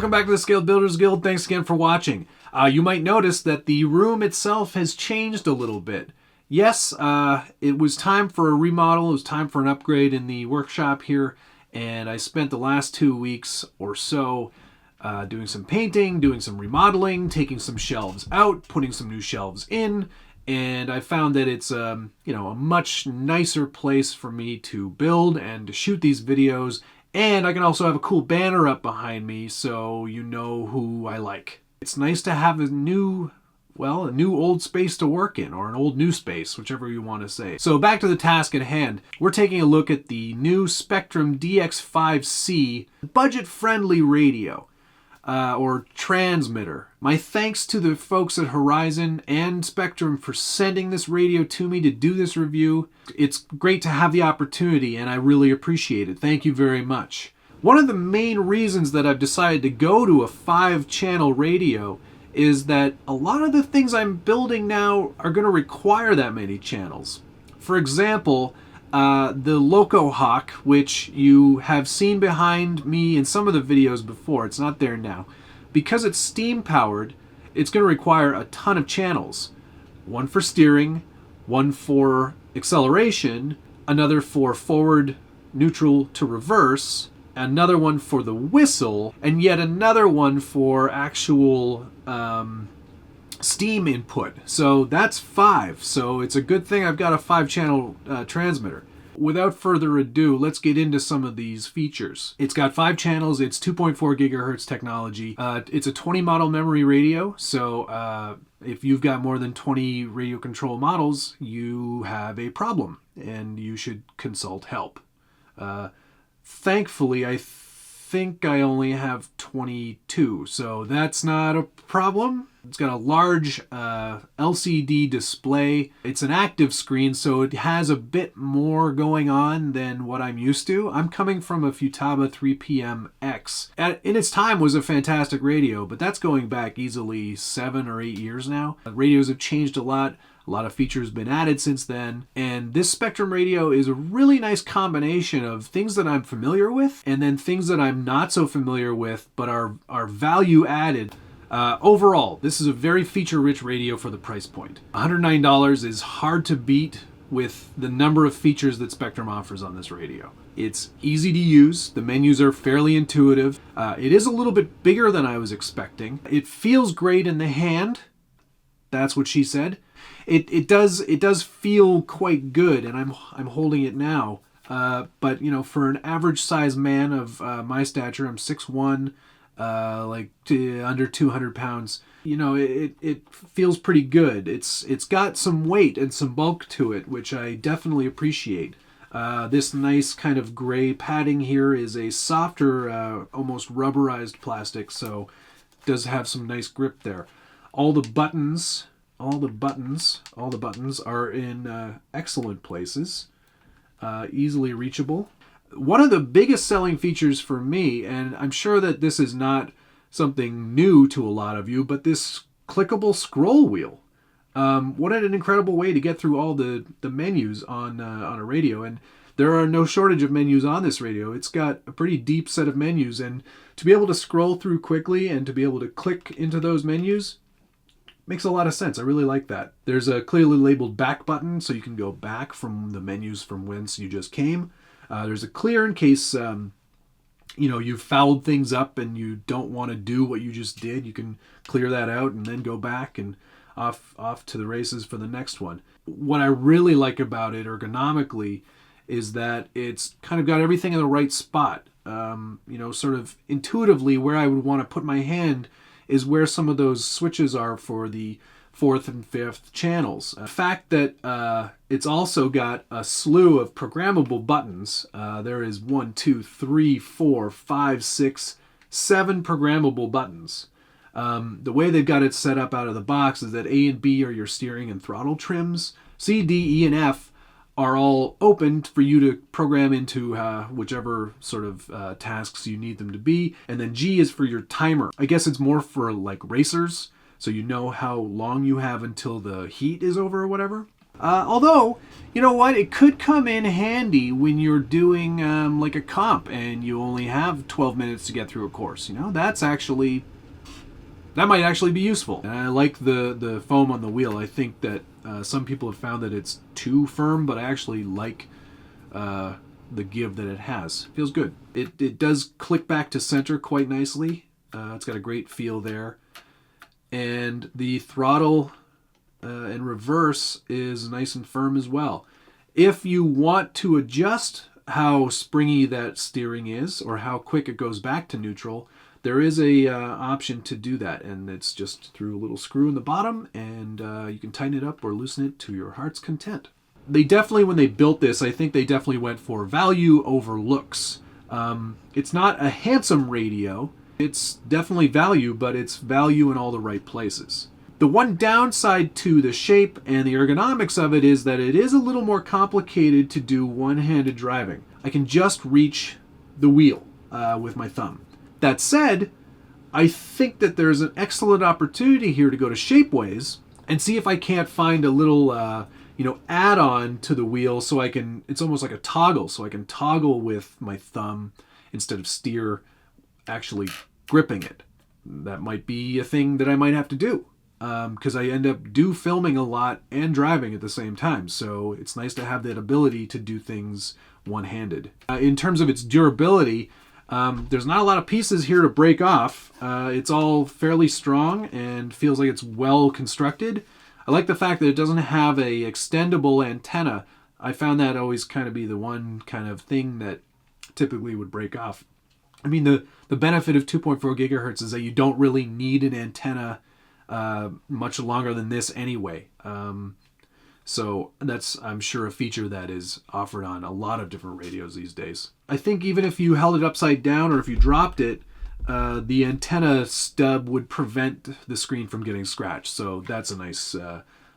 Welcome back to the Scaled Builders Guild. Thanks again for watching. You might notice that the room itself has changed a little bit. Yes, it was time for a remodel. It was time for an upgrade in the workshop here. And I spent the last 2 weeks or so doing some painting, doing some remodeling, taking some shelves out, putting some new shelves in. And I found that it's a much nicer place for me to build and to shoot these videos. And I can also have a cool banner up behind me so you know who I like. It's nice to have a new old space to work in, or an old new space, whichever you want to say. So back to the task at hand. We're taking a look at the new Spektrum DX5C budget-friendly radio. Or transmitter. My thanks to the folks at Horizon and Spektrum for sending this radio to me to do this review. It's great to have the opportunity, and I really appreciate it. Thank you very much. One of the main reasons that I've decided to go to a 5-channel radio is that a lot of the things I'm building now are going to require that many channels. For example, the Loco Hawk, which you have seen behind me in some of the videos before, it's not there now. Because it's steam powered, it's going to require a ton of channels. One for steering, one for acceleration, another for forward, neutral to reverse, another one for the whistle, and yet another one for actual steam input. So that's 5. So it's a good thing I've got a 5-channel transmitter. Without further ado, let's get into some of these features. It's got 5 channels. It's 2.4 gigahertz technology. It's a 20 model memory radio. So if you've got more than 20 radio control models, you have a problem and you should consult help. Thankfully, I think I only have 22, so that's not a problem. It's got a large LCD display. It's an active screen, so it has a bit more going on than what I'm used to. I'm coming from a Futaba 3PM-X. In its time was a fantastic radio, but that's going back easily 7 or 8 years now. Radios have changed a lot. A lot of features have been added since then, and this Spektrum radio is a really nice combination of things that I'm familiar with and then things that I'm not so familiar with but are value added. Overall, this is a very feature-rich radio for the price point. $109 is hard to beat with the number of features that Spektrum offers on this radio. It's easy to use. The menus are fairly intuitive. It is a little bit bigger than I was expecting. It feels great in the hand. That's what she said. It does feel quite good, and I'm holding it now. But for an average size man of my stature, I'm 6'1", under 200 pounds. It feels pretty good. It's got some weight and some bulk to it, which I definitely appreciate. This nice kind of gray padding here is a softer, almost rubberized plastic, so it does have some nice grip there. All the buttons are in excellent places, easily reachable. One of the biggest selling features for me, and I'm sure that this is not something new to a lot of you, but this clickable scroll wheel. What an incredible way to get through all the menus on a radio. And there are no shortage of menus on this radio. It's got a pretty deep set of menus, and to be able to scroll through quickly and to be able to click into those menus makes a lot of sense. I really like that. There's a clearly labeled back button, so you can go back from the menus from whence you just came. There's a clear in case you've fouled things up and you don't want to do what you just did. You can clear that out and then go back and off to the races for the next one. What I really like about it ergonomically is that it's kind of got everything in the right spot. Sort of intuitively where I would want to put my hand is where some of those switches are for the 4th and 5th channels. The fact that it's also got a slew of programmable buttons. There is 1, 2, 3, 4, 5, 6, 7 programmable buttons. The way they've got it set up out of the box is that A and B are your steering and throttle trims. C, D, E, and F are all open for you to program into whichever sort of tasks you need them to be. And then G is for your timer. I guess it's more for like racers, so you know how long you have until the heat is over or whatever. Although, you know what? It could come in handy when you're doing like a comp and you only have 12 minutes to get through a course. You know, that might actually be useful. And I like the foam on the wheel. I think that some people have found that it's too firm, but I actually like the give that it has. Feels good. It does click back to center quite nicely. It's got a great feel there. And the throttle and reverse is nice and firm as well. If you want to adjust how springy that steering is or how quick it goes back to neutral, there is a option to do that, and it's just through a little screw in the bottom, and you can tighten it up or loosen it to your heart's content. They definitely, when they built this, I think they definitely went for value over looks. It's not a handsome radio. It's definitely value, but it's value in all the right places. The one downside to the shape and the ergonomics of it is that it is a little more complicated to do one-handed driving. I can just reach the wheel with my thumb. That said, I think that there's an excellent opportunity here to go to Shapeways and see if I can't find a little add-on to the wheel so I can, it's almost like a toggle, so I can toggle with my thumb instead of steer actually gripping it. That might be a thing that I might have to do because I end up filming a lot and driving at the same time. So it's nice to have that ability to do things one-handed. In terms of its durability, there's not a lot of pieces here to break off. It's all fairly strong and feels like it's well constructed. I like the fact that it doesn't have a extendable antenna. I found that always kind of be the one kind of thing that typically would break off. I mean, the benefit of 2.4 gigahertz is that you don't really need an antenna much longer than this anyway. So that's, I'm sure, a feature that is offered on a lot of different radios these days. I think even if you held it upside down or if you dropped it, the antenna stub would prevent the screen from getting scratched. So that's a nice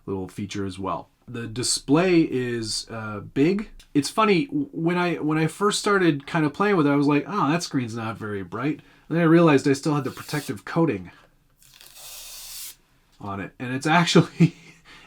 little feature as well. The display is big. It's funny, when I first started kind of playing with it, I was like, oh, that screen's not very bright. And then I realized I still had the protective coating on it. And it's actually,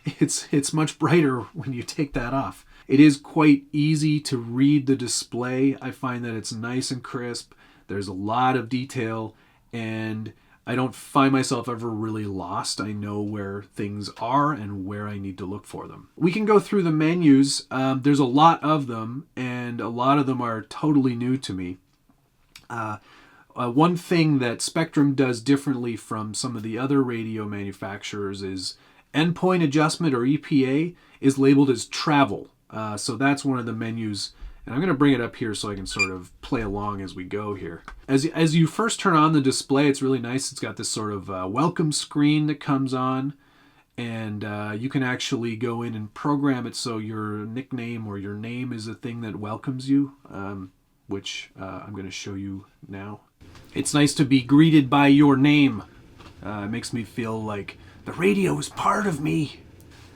it's much brighter when you take that off. It is quite easy to read the display. I find that it's nice and crisp. There's a lot of detail, and I don't find myself ever really lost. I know where things are and where I need to look for them. We can go through the menus. There's a lot of them, and a lot of them are totally new to me. One thing that Spektrum does differently from some of the other radio manufacturers is endpoint adjustment, or EPA, is labeled as travel. So that's one of the menus. And I'm going to bring it up here so I can sort of play along as we go here. As you first turn on the display, it's really nice. It's got this sort of welcome screen that comes on. And you can actually go in and program it so your nickname or your name is a thing that welcomes you, which I'm going to show you now. It's nice to be greeted by your name. It makes me feel like the radio is part of me.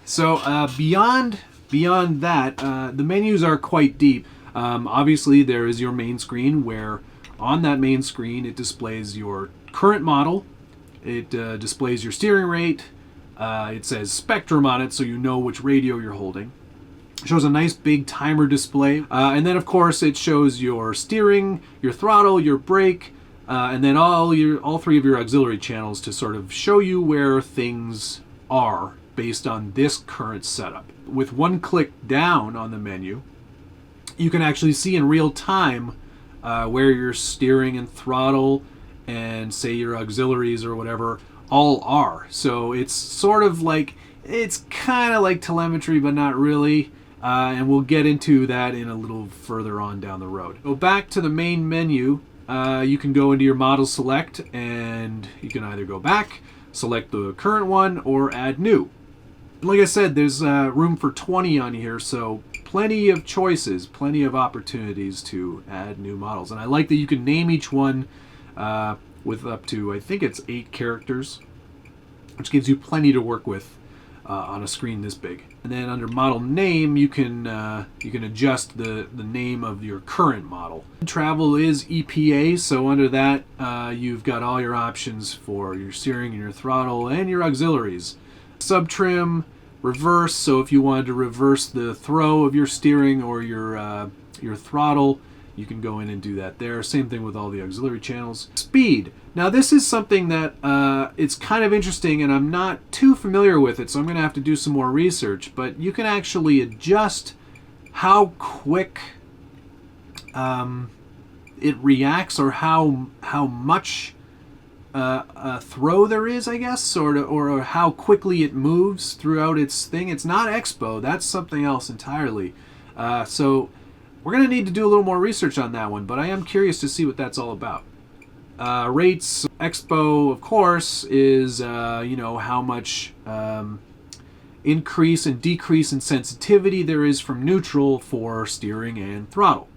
So beyond that, the menus are quite deep. Obviously, there is your main screen, where on that main screen it displays your current model. It displays your steering rate. It says Spektrum on it, so you know which radio you're holding. It shows a nice big timer display. And then, of course, it shows your steering, your throttle, your brake, and then all three of your auxiliary channels to sort of show you where things are based on this current setup. With one click down on the menu, you can actually see in real time where your steering and throttle and, say, your auxiliaries or whatever all are. So it's sort of like, it's kind of like telemetry, but not really. And we'll get into that in a little further on down the road. Go back to the main menu. You can go into your model select, and you can either go back, select the current one, or add new. Like I said, there's room for 20 on here, so plenty of choices, plenty of opportunities to add new models. And I like that you can name each one with up to, I think it's 8 characters, which gives you plenty to work with on a screen this big. And then under model name, you can adjust the name of your current model. Travel is EPA, so under that you've got all your options for your steering and your throttle and your auxiliaries. Subtrim, reverse. So if you wanted to reverse the throw of your steering or your throttle, you can go in and do that there. Same thing with all the auxiliary channels. Speed. Now this is something that it's kind of interesting, and I'm not too familiar with it, so I'm going to have to do some more research. But you can actually adjust how quick it reacts, or how much throw there is, I guess, or how quickly it moves throughout its thing. It's not Expo. That's something else entirely. So we're going to need to do a little more research on that one, but I am curious to see what that's all about. Rates. Expo, of course, is how much increase and decrease in sensitivity there is from neutral for steering and throttle.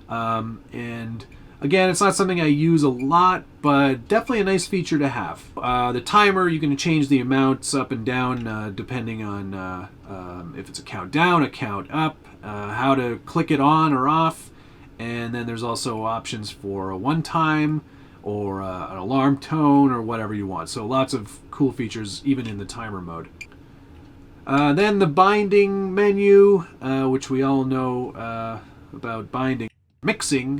And again, it's not something I use a lot, but definitely a nice feature to have. The timer, you can change the amounts up and down depending on if it's a count down, a count up, how to click it on or off. And then there's also options for a one-time or an alarm tone or whatever you want. So lots of cool features even in the timer mode. Then the binding menu, which we all know about binding. Mixing,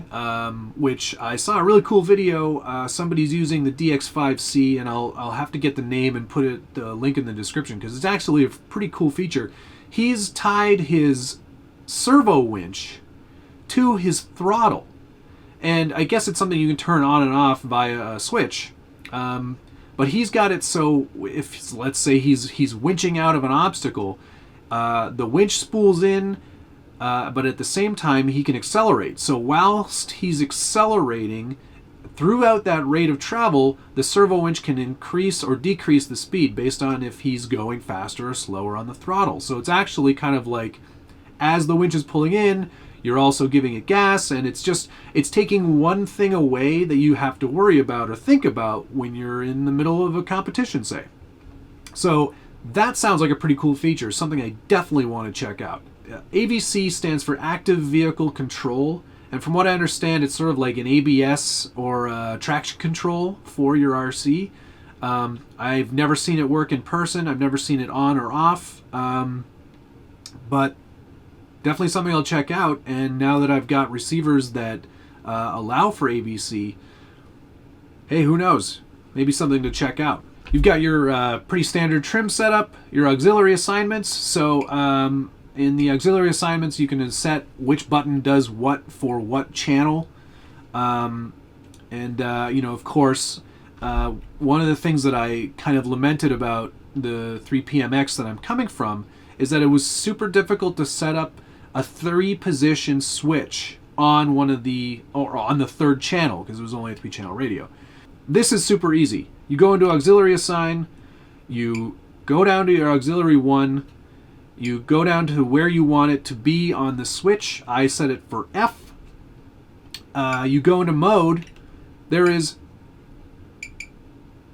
which I saw a really cool video. Somebody's using the DX5C, and I'll have to get the name and put the link in the description because it's actually a pretty cool feature. He's tied his servo winch to his throttle, and I guess it's something you can turn on and off via a switch. But he's got it so if, let's say, he's winching out of an obstacle, the winch spools in. But at the same time, he can accelerate. So whilst he's accelerating throughout that rate of travel, the servo winch can increase or decrease the speed based on if he's going faster or slower on the throttle. So it's actually kind of like, as the winch is pulling in, you're also giving it gas, and it's taking one thing away that you have to worry about or think about when you're in the middle of a competition, say. So that sounds like a pretty cool feature, something I definitely want to check out. AVC stands for Active Vehicle Control, and from what I understand, it's sort of like an ABS or traction control for your RC. I've never seen it work in person. I've never seen it on or off, but definitely something I'll check out. And now that I've got receivers that allow for AVC, hey, who knows? Maybe something to check out. You've got your pretty standard trim setup, your auxiliary assignments. So in the auxiliary assignments, you can set which button does what for what channel. Of course, one of the things that I kind of lamented about the 3PMX that I'm coming from is that it was super difficult to set up a 3-position switch on one of the, or on the third channel, because it was only a 3-channel radio. This is super easy. You go into auxiliary assign, you go down to your auxiliary 1, you go down to where you want it to be on the switch. I set it for F. You go into mode. There is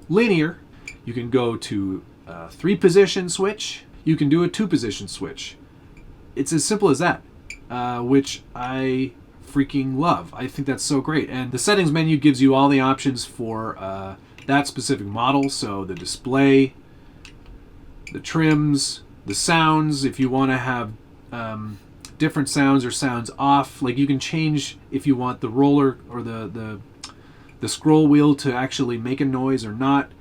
linear. You can go to a 3-position switch. You can do a 2-position switch. It's as simple as that, which I freaking love. I think that's so great. And the settings menu gives you all the options for that specific model. So the display, the trims, the sounds, if you want to have different sounds or sounds off, like you can change if you want the roller or the scroll wheel to actually make a noise or not.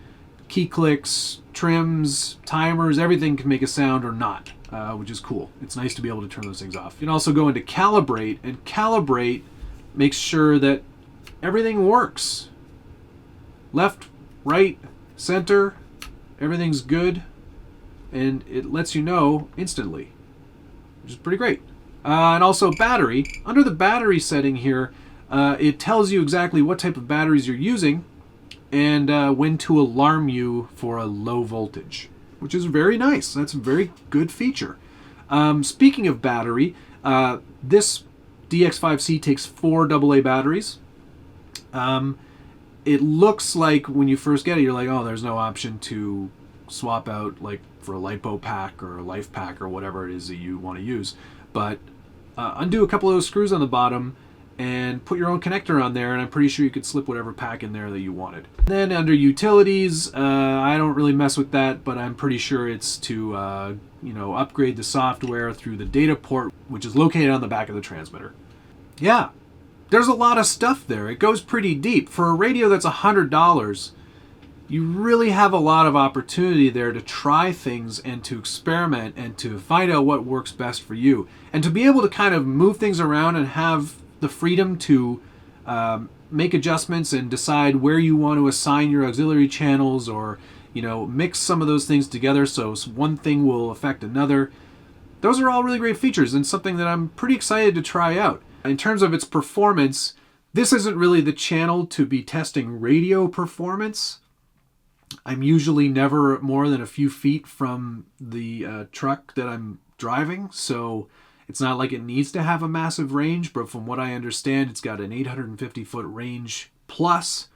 Key clicks, trims, timers, everything can make a sound or not, which is cool. It's nice to be able to turn those things off. You can also go into calibrate, and calibrate makes sure that everything works. Left, right, center, everything's good. And it lets you know instantly, which is pretty great. And also battery. Under the battery setting here, it tells you exactly what type of batteries you're using and when to alarm you for a low voltage, which is very nice. That's a very good feature. Speaking of battery, this DX5C takes 4 AA batteries. It looks like when you first get it, you're like, oh, there's no option to swap out like for a LiPo pack or a life pack or whatever it is that you want to use. But undo a couple of those screws on the bottom and put your own connector on there, and I'm pretty sure you could slip whatever pack in there that you wanted. Then under utilities, I don't really mess with that, but I'm pretty sure it's to upgrade the software through the data port, which is located on the back of the transmitter. Yeah, there's a lot of stuff there. It goes pretty deep. For a radio that's $100, you really have a lot of opportunity there to try things and to experiment and to find out what works best for you. And to be able to kind of move things around and have the freedom to make adjustments and decide where you want to assign your auxiliary channels, or mix some of those things together so one thing will affect another. Those are all really great features and something that I'm pretty excited to try out. In terms of its performance, this isn't really the channel to be testing radio performance. I'm usually never more than a few feet from the truck that I'm driving, so it's not like it needs to have a massive range, but from what I understand, it's got an 850-foot range plus,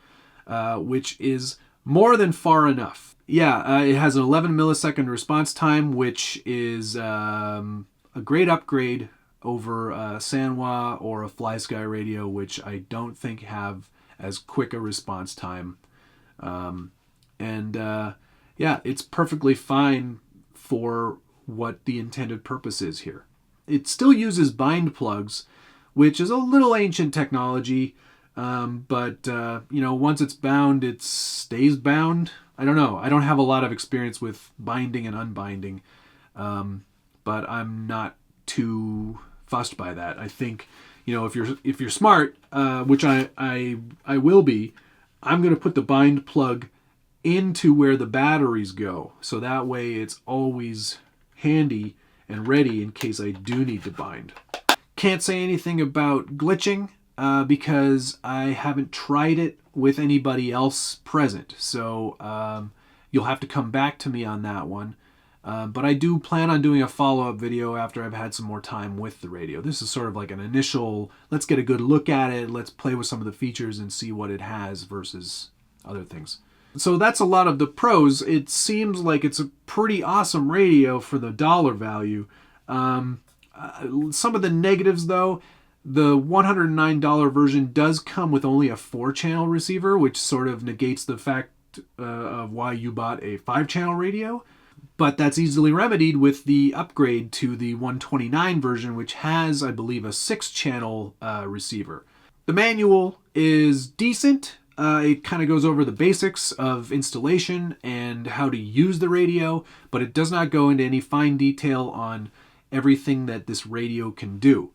which is more than far enough. Yeah, it has an 11 millisecond response time, which is a great upgrade over Sanwa or a FlySky radio, which I don't think have as quick a response time. Yeah, it's perfectly fine for what the intended purpose is here. It still uses bind plugs, which is a little ancient technology, but once it's bound, it stays bound. I don't know. I don't have a lot of experience with binding and unbinding, but I'm not too fussed by that. I think, if you're smart, which I will be, I'm going to put the bind plug into where the batteries go, so that way it's always handy and ready in case I do need to bind. Can't say anything about glitching because I haven't tried it with anybody else present, so you'll have to come back to me on that one. But I do plan on doing a follow-up video after I've had some more time with the radio. This is sort of like an initial, let's get a good look at it, let's play with some of the features and see what it has versus other things. So that's a lot of the pros. It seems like it's a pretty awesome radio for the dollar value. Some of the negatives, though, the $109 version does come with only a 4-channel receiver, which sort of negates the fact of why you bought a 5-channel radio. But that's easily remedied with the upgrade to the 129 version, which has, I believe, a 6-channel receiver. The manual is decent. It kind of goes over the basics of installation and how to use the radio, but it does not go into any fine detail on everything that this radio can do,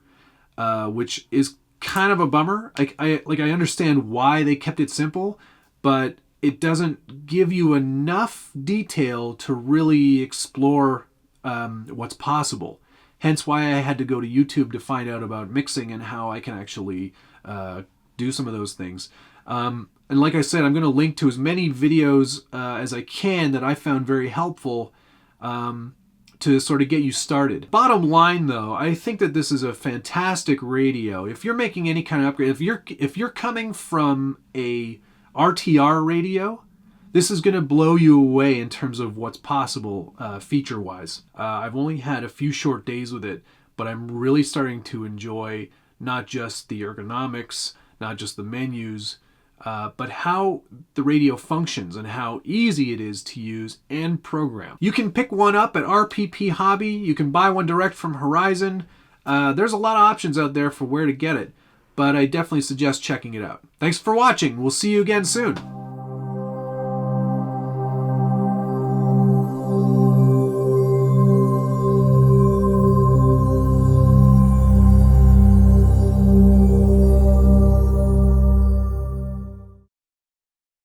which is kind of a bummer. I understand why they kept it simple, but it doesn't give you enough detail to really explore what's possible. Hence why I had to go to YouTube to find out about mixing and how I can actually do some of those things. And like I said, I'm going to link to as many videos as I can that I found very helpful to sort of get you started. Bottom line, though, I think that this is a fantastic radio. If you're making any kind of upgrade, if you're coming from a RTR radio, this is going to blow you away in terms of what's possible feature-wise. I've only had a few short days with it, but I'm really starting to enjoy not just the ergonomics, not just the menus, but how the radio functions and how easy it is to use and program. You can pick one up at RPP Hobby. You can buy one direct from Horizon. There's a lot of options out there for where to get it, but I definitely suggest checking it out. Thanks for watching. We'll see you again soon.